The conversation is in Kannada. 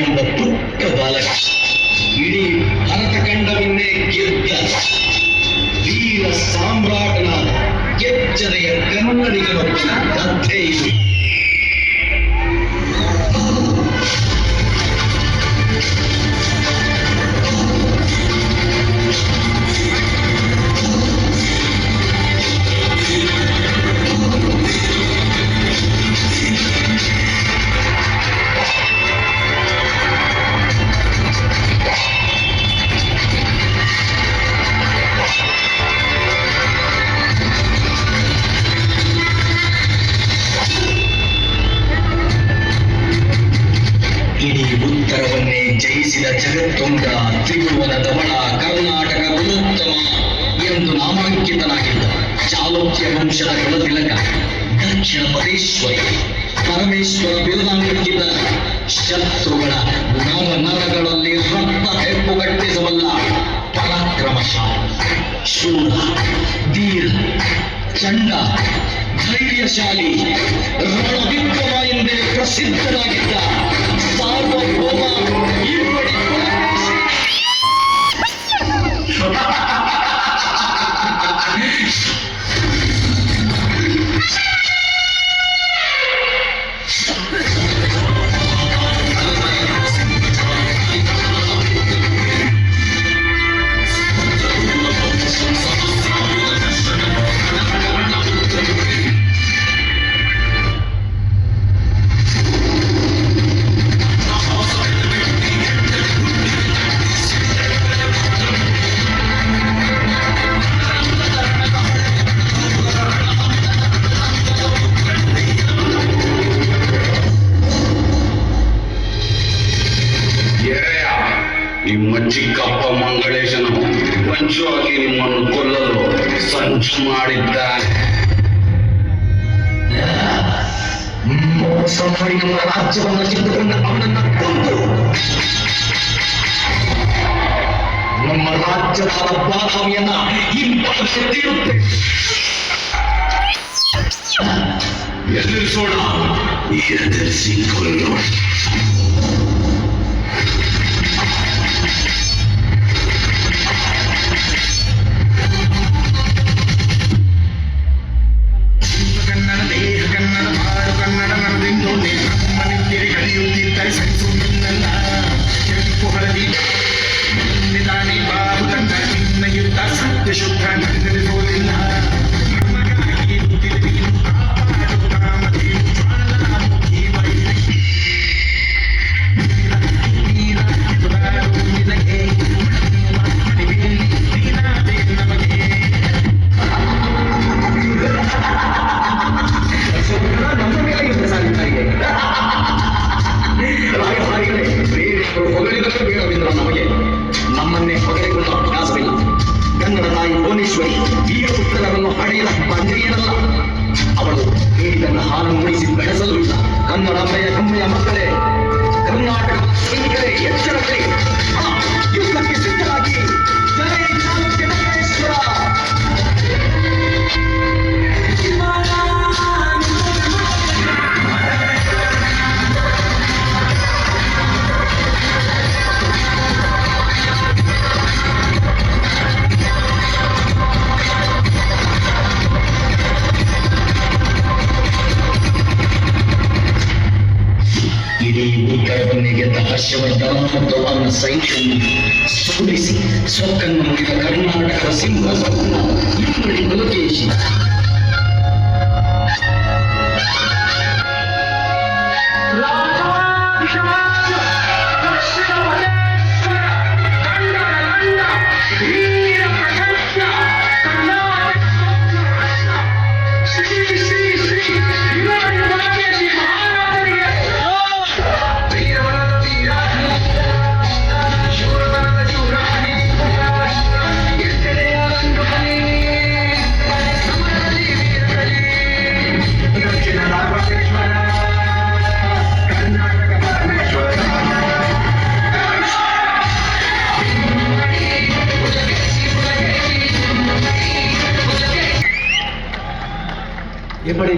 ಎಂಬ ಪುಟ್ಟ ಬಾಲಕ ಇಡೀ ಭರತ ಖಂಡವನ್ನೇ ಗೆದ್ದ ವೀರ ಸಾಮ್ರಾಟನಾದ ಕೆಚ್ಚನೆಯ ಕನ್ನಡಿಗನೊಬ್ಬನ ಕಥೆ ಇದು. ಇಡೀ ಉತ್ತರವನ್ನೇ ಜಯಿಸಿದ ಜಗತ್ತುಂಡ ತ್ರಿಭುವನ ಧವಳ ಕರ್ನಾಟಕ ಕುಲೋತ್ತಮ ಎಂದು ನಾಮಾಂಕಿತನಾಗಿದ್ದ ಚಾಲುಕ್ಯ ವಂಶದ ಕುಲತಿಲಕ ದಕ್ಷಿಣ ಪದೇಶ್ವರಿ ಪರಮೇಶ್ವರ ಬಿರುದಾಂಕಿತ ಶತ್ರುಗಳ ನರಗಳಲ್ಲಿ ರಕ್ತ ಹೆಪ್ಪುಗಟ್ಟಿಸಬಲ್ಲ ಪರಾಕ್ರಮಶಾಲಿ ಶೂರ ಧೀರ ಚಂಡ ಧೈರ್ಯಶಾಲಿ ರಣವಿಕ್ರಮ ಎಂದೇ ಪ್ರಸಿದ್ಧನಾಗಿದ್ದ ಸಾರ್ವಭೌಮ ಇಬ್ಬಡಿ ನಿಮ್ಮ ಚಿಕ್ಕಪ್ಪ ಮಂಗಳೇಶನು ವಂಚವಾಗಿ ನಿಮ್ಮನ್ನು ಕೊಲ್ಲಲು ಸಂಚು ಮಾಡಿದ್ದಾನೆ. ಮೋಸ ಮಾಡಿ ನಮ್ಮ ರಾಜ್ಯವನ್ನು ಕಿತ್ತುಕೊಂಡ ಅವನನ್ನು ಕೊಂದು ನಮ್ಮ ರಾಜ್ಯದ ಬಾದಾಮಿಯನ್ನ ಹಿಂಪಡೆದು ತೀರುತ್ತೆ. ಎದುರಿಸೋಣ, ಎದುರಿಸಿಕೊಳ್ಳೋಣ. ನಮ್ಮನ್ನೇ ಹೊಗಳಿಕೊಂಡ ಅಭ್ಯಾಸವಿಲ್ಲ. ಕನ್ನಡ ತಾಯಿ ಭುವನೇಶ್ವರಿ ವೀರ ಪುತ್ರರನ್ನು ಹಡೆಯದ ಬಂದ್ರಿಯರಲ್ಲ. ಅವಳು ನೀಡಿದ ಹಾಲು ಮುಡಿಸಿ ಬೆಳೆಸಲು ಇಲ್ಲ. ಕನ್ನಡಾಂಬೆಯ ಹೆಮ್ಮೆಯ ಮಕ್ಕಳೇ, ಕರ್ನಾಟಕ ಸೈನಿಕರೇ, ಎಚ್ಚರಗಳೇ, ಯುದ್ಧಕ್ಕೆ ಸಿದ್ಧರಾಗಿ. ಜಯ ಚಾಲುಕ್ಯ ಮಹೇಶ್ವರ. ಇಡೀ ಉತ್ತರವನ್ನೇ ಗೆದ್ದ ಹರ್ಷವರ್ಧನ ಮತ್ತು ಅವನ ಸೈನ್ಯವನ್ನು ಸೋಲಿಸಿ ಸೊಕ್ಕನ್ನು ಮುಗಿದ ಕರ್ನಾಟಕದ ಸಿಂಹಾಸನ ಇಮ್ಮಡಿ ಪುಲಕೇಶಿ. ಇಪ್ಪಡಿ